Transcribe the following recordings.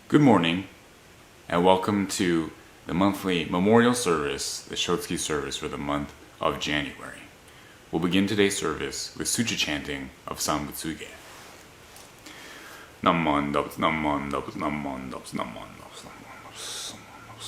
Good morning, and welcome to the monthly memorial service, the Shotsuki service for the month of January. We'll begin today's service with sutra chanting of Sambutsuge. Namman dubs, namman dubs, namman dubs, namman dubs, namman dubs, namman dubs, namman dubs.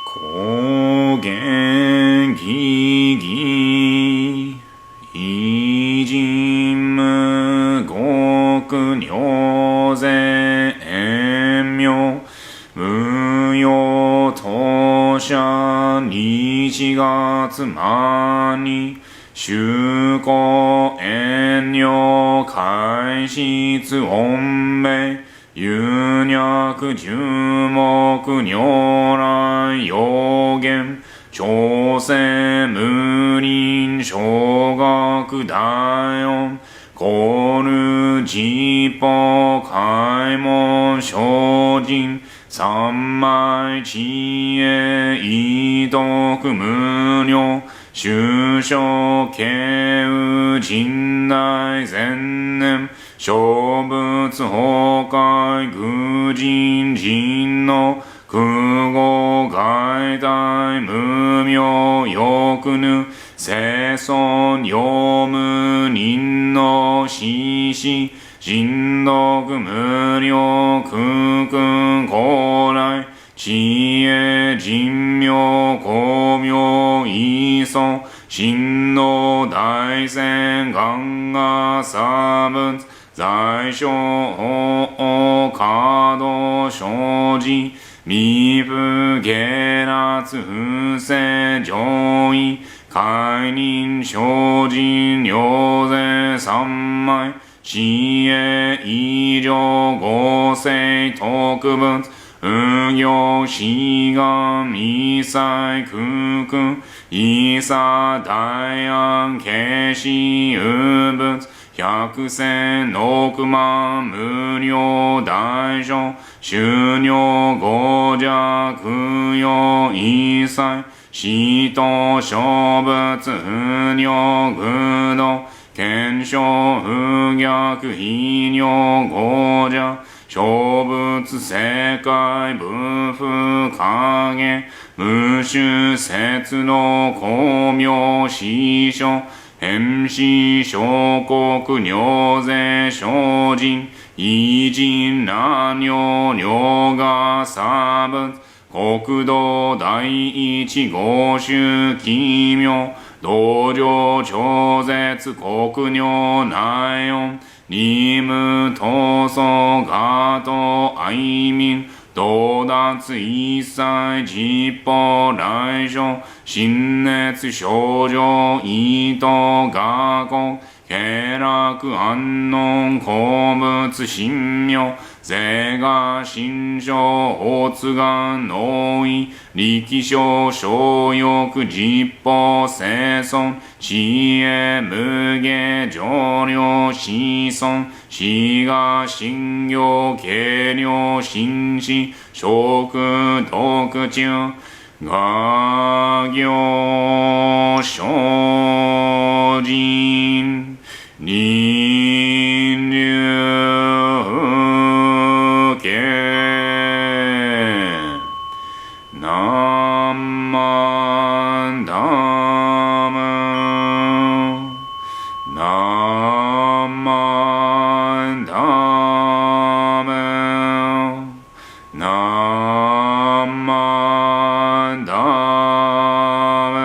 Kogen gigi ijimu goku nyozen enmyo muyo tosha nichigatsu mani shuko enyo kaishitsu onmei Yunyaku jumoku nyorai yogen Chosen murin shogaku daion Koru jippo kaimon shojin Sammai chie itoku munyo Shusho keu jindai zennen 小仏崩壊愚人人の空語外大無名欲ぬ世尊読む人の死死人読無量空空古来知恵人名光明異祖真の大仙願が差仏在所可動生じ未不下脱不正上位解任精進良税三昧知恵以上合成特物無行志願一切空空一切大安慶死有物百千億万無量大乗修行五者供養一切死と小仏不尿愚道検証不逆非尿五者小仏世界無不影無種節の光明師匠変死小国尿税精進異人難尿尿が差仏国土第一五種奇妙道場超絶国尿内音任務闘争ガト愛民道達一切実法来生心熱症状意図我国経絡安穏好物神妙是が心象発願能意力小小欲実法生存知恵無下上量子孫死が信行軽量心死食毒中画行精進人流系何万ダム何万ダム何万ダム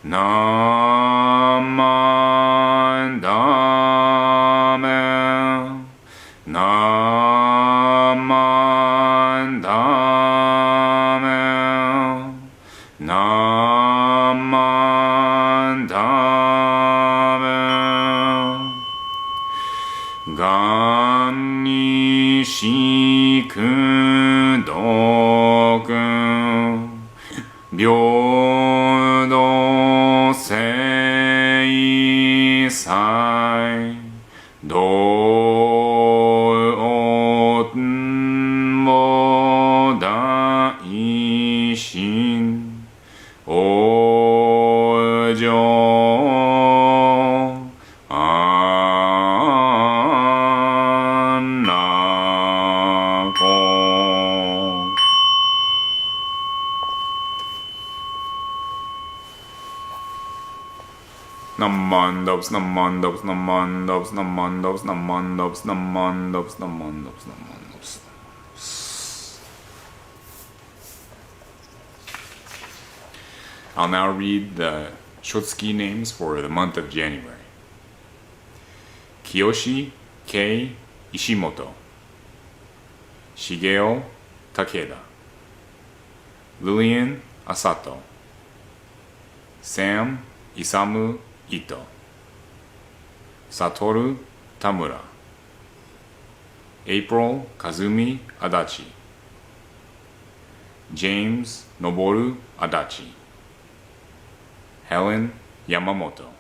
何万ダム何万ダム何万ダム願にしくどく平等正祭道も大心往生安楽Namandops, namandops, namandops, namandops, namandops, namandops, namandops, namandops. I'll now read the Shotsuki names for the month of January. Kiyoshi Kei Ishimoto, Shigeo Takeda, Lillian Asato, Sam Isamu Ito, Satoru Tamura, April Kazumi Adachi, James Noboru Adachi, Helen Yamamoto.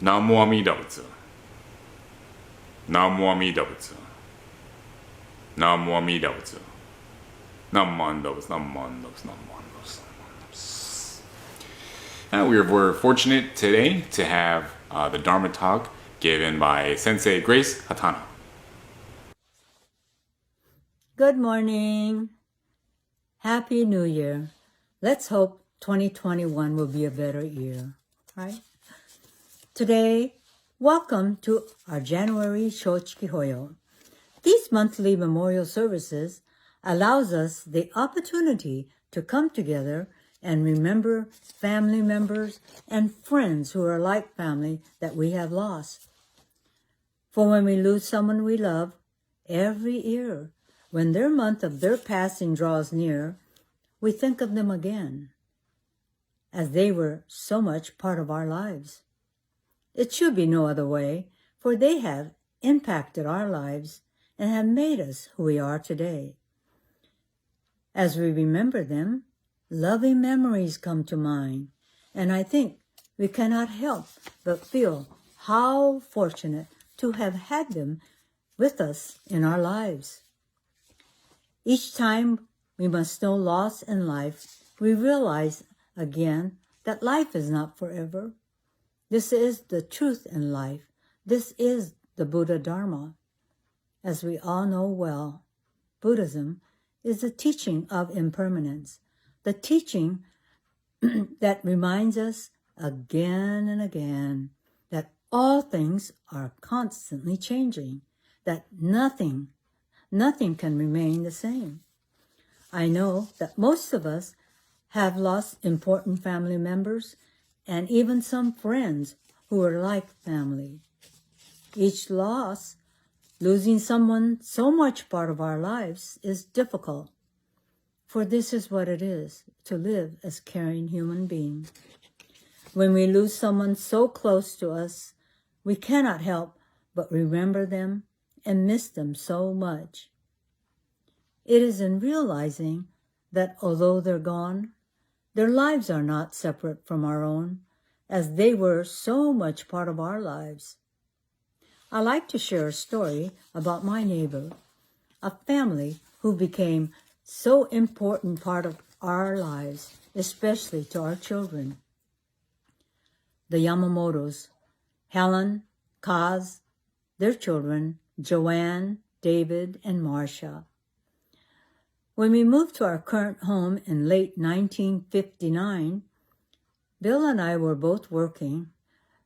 Namo Amida Butsu. Namo Amida Butsu. Namo Amida Butsu. Namandos, namandos, namandos, namandos. We're fortunate today to have the Dharma talk given by Sensei Grace Hatana. Good morning. Happy New Year. Let's hope 2021 will be a better year, right? Today, welcome to our January Shotsuki Hoyo. These monthly memorial services allows us the opportunity to come together and remember family members and friends who are like family that we have lost. For when we lose someone we love, every year, when their month of their passing draws near, we think of them again, as they were so much part of our lives. It should be no other way, for they have impacted our lives and have made us who we are today. As we remember them, loving memories come to mind, and I think we cannot help but feel how fortunate to have had them with us in our lives. Each time we must know loss in life, we realize again that life is not forever. This is the truth in life. This is the Buddha Dharma. As we all know well, Buddhism is the teaching of impermanence, the teaching that reminds us again and again that all things are constantly changing, that nothing can remain the same. I know that most of us have lost important family members and even some friends who are like family. Each loss, losing someone so much part of our lives, is difficult. For this is what it is to live as caring human beings. When we lose someone so close to us, we cannot help but remember them and miss them so much. It is in realizing that although they're gone, their lives are not separate from our own, as they were so much part of our lives. I like to share a story about my neighbor, a family who became so important part of our lives, especially to our children. The Yamamotos, Helen, Kaz, their children, Joanne, David, and Marcia. When we moved to our current home in late 1959, Bill and I were both working,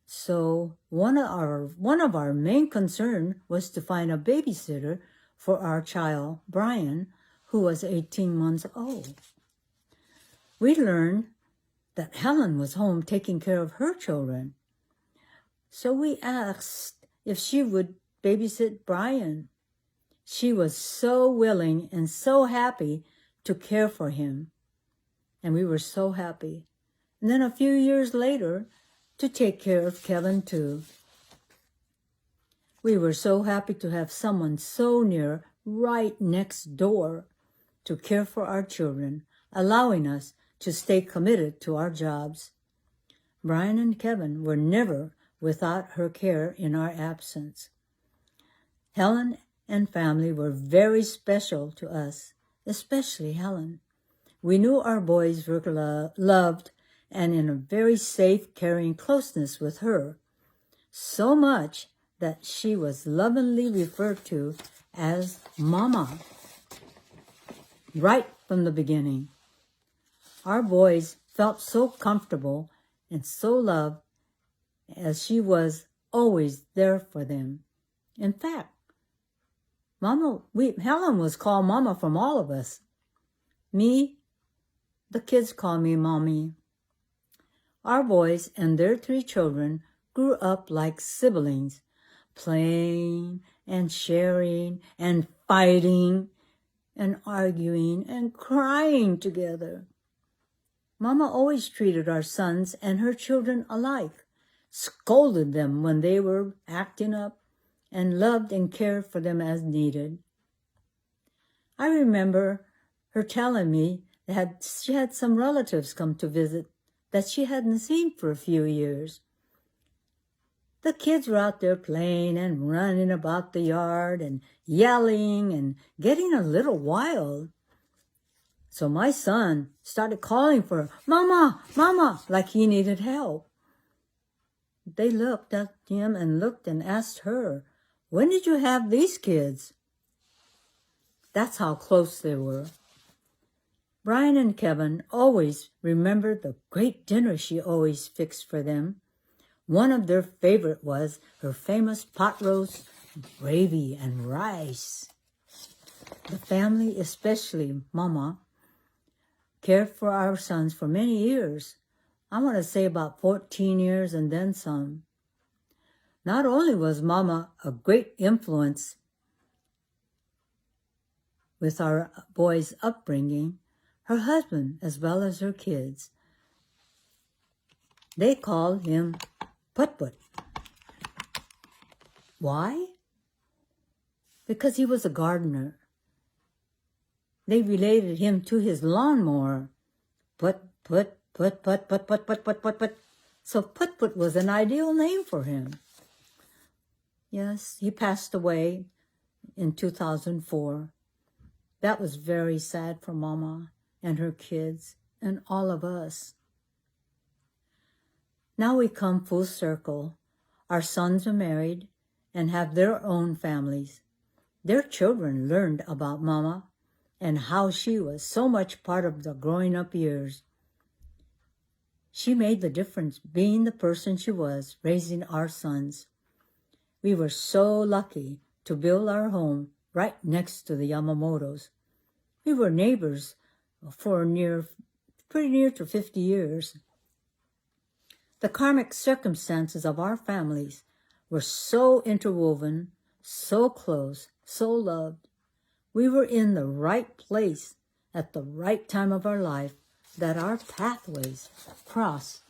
so one of our main concern was to find a babysitter for our child, Brian, who was 18 months old. We learned that Helen was home taking care of her children, so we asked if she would babysit Brian. She was so willing and so happy to care for him, and we were so happy. And then a few years later, to take care of Kevin too. We were so happy to have someone so near, right next door, to care for our children, allowing us to stay committed to our jobs. Brian and Kevin were never without her care in our absence. Helen and family were very special to us, especially Helen. We knew our boys were loved and in a very safe, caring closeness with her, so much that she was lovingly referred to as Mama right from the beginning. Our boys felt so comfortable and so loved as she was always there for them. In fact, Helen was called Mama from all of us. Me, the kids call me Mommy. Our boys and their 3 children grew up like siblings, playing and sharing and fighting and arguing and crying together. Mama always treated our sons and her children alike, scolded them when they were acting up, and loved and cared for them as needed. I remember her telling me that she had some relatives come to visit that she hadn't seen for a few years. The kids were out there playing and running about the yard and yelling and getting a little wild. So my son started calling for her, Mama, Mama, like he needed help. They looked at him and looked and asked her, when did you have these kids? That's how close they were. Brian and Kevin always remembered the great dinner she always fixed for them. One of their favorite was her famous pot roast, gravy, and rice. The family, especially Mama, cared for our sons for many years. I want to say about 14 years and then some. Not only was Mama a great influence with our boys' upbringing, her husband as well as her kids, they called him Put-Put. Why? Because he was a gardener. They related him to his lawnmower. Put. So Put-Put was an ideal name for him. Yes, he passed away in 2004. That was very sad for Mama and her kids and all of us. Now we come full circle. Our sons are married and have their own families. Their children learned about Mama and how she was so much part of the growing up years. She made the difference being the person she was, raising our sons. We were so lucky to build our home right next to the Yamamotos. We were neighbors for pretty near to 50 years. The karmic circumstances of our families were so interwoven, so close, so loved. We were in the right place at the right time of our life that our pathways crossed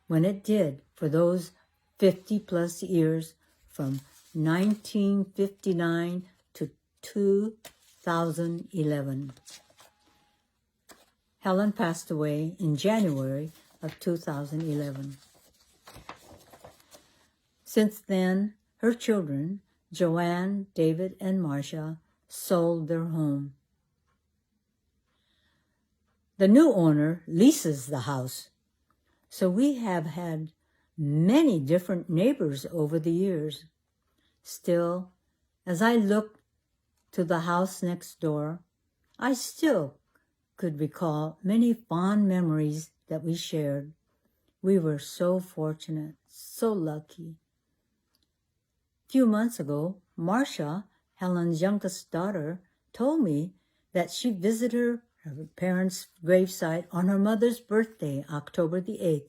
when it did for those 50 plus years from 1959 to 2011. Helen passed away in January of 2011. Since then, her children, Joanne, David, and Marcia, sold their home. The new owner leases the house, so we have had many different neighbors over the years. Still, as I look to the house next door, I still could recall many fond memories that we shared. We were so fortunate, so lucky. A few months ago, Marcia, Helen's youngest daughter, told me that she visited her parents' gravesite on her mother's birthday, October the 8th.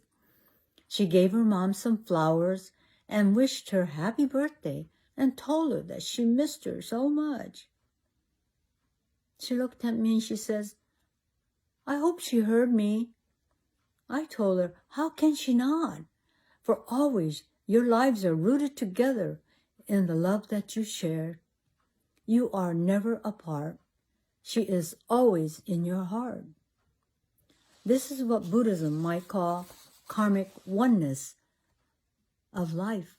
She gave her mom some flowers and wished her happy birthday and told her that she missed her so much. She looked at me and she says, I hope she heard me. I told her, how can she not? For always your lives are rooted together in the love that you shared. You are never apart. She is always in your heart. This is what Buddhism might call karmic oneness of life.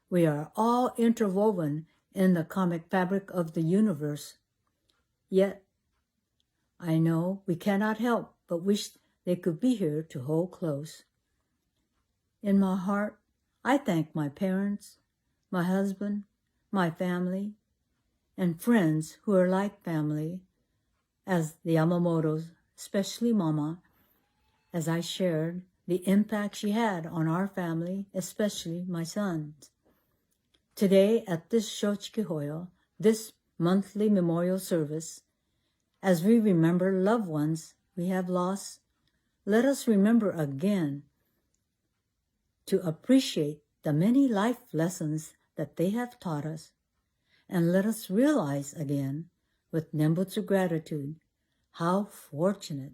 We are all interwoven in the karmic fabric of the universe. Yet, I know we cannot help but wish they could be here to hold close. In my heart, I thank my parents, my husband, my family, and friends who are like family, as the Yamamotos, especially Mama, as I shared the impact she had on our family, especially my sons. Today, at this Shotsuki Hoyo, this monthly memorial service, as we remember loved ones we have lost, let us remember again to appreciate the many life lessons that they have taught us, and let us realize again, with Nembutsu gratitude, how fortunate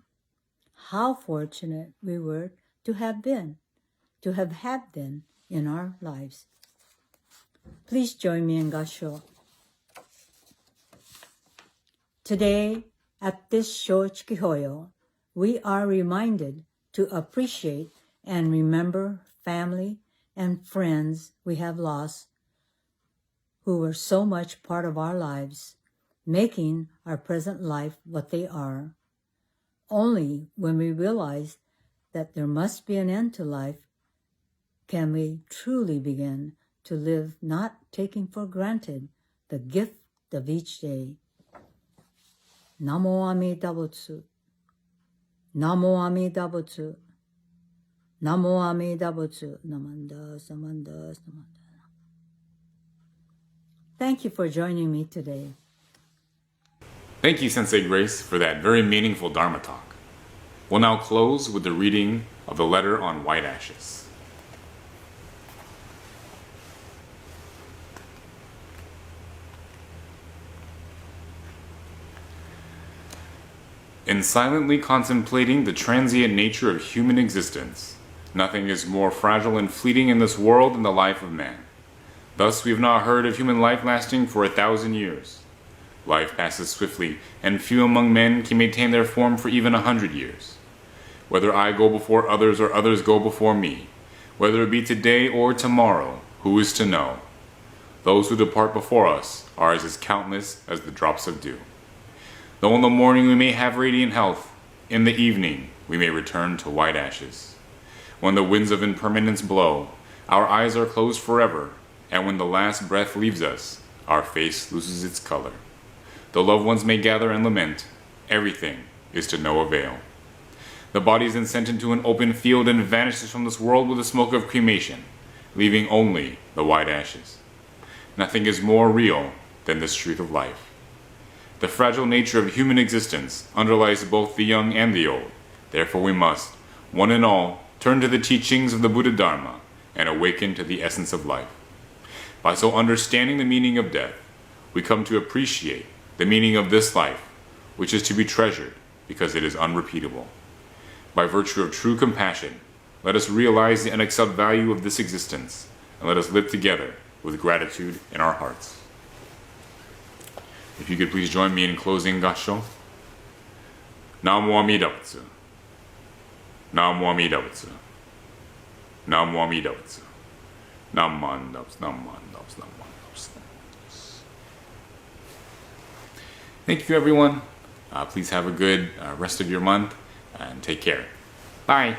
we were to have had them in our lives. Please join me in Gassho. Today, at this Shotsuki Hoyo, we are reminded to appreciate and remember family and friends we have lost who were so much part of our lives, making our present life what they are. Only when we realize that there must be an end to life can we truly begin to live, not taking for granted the gift of each day. Namo Amida Butsu. Namo Amida Butsu. Namo Amida Butsu. Namandas, namandas, namandas. Thank you for joining me today. Thank you, Sensei Grace, for that very meaningful Dharma talk. We'll now close with the reading of the letter on white ashes. In silently contemplating the transient nature of human existence, nothing is more fragile and fleeting in this world than the life of man. Thus we have not heard of human life lasting for 1,000 years. Life passes swiftly, and few among men can maintain their form for even 100 years. Whether I go before others or others go before me, whether it be today or tomorrow, who is to know? Those who depart before us are as countless as the drops of dew. Though in the morning we may have radiant health, in the evening we may return to white ashes. When the winds of impermanence blow, our eyes are closed forever, and when the last breath leaves us, our face loses its color. The loved ones may gather and lament, everything is to no avail. The body is then sent into an open field and vanishes from this world with the smoke of cremation, leaving only the white ashes. Nothing is more real than this truth of life. The fragile nature of human existence underlies both the young and the old. Therefore we must, one and all, turn to the teachings of the Buddha Dharma and awaken to the essence of life. By so understanding the meaning of death, we come to appreciate the meaning of this life, which is to be treasured because it is unrepeatable. By virtue of true compassion, let us realize the unexcelled value of this existence, and let us live together with gratitude in our hearts. If you could please join me in closing Gassho. Namo Amida Butsu. Namo Amida Butsu. Namo Amida Butsu. Naman Dabs, Naman Dabs, Naman Dabs. Thank you, everyone. Please have a good rest of your month and take care. Bye.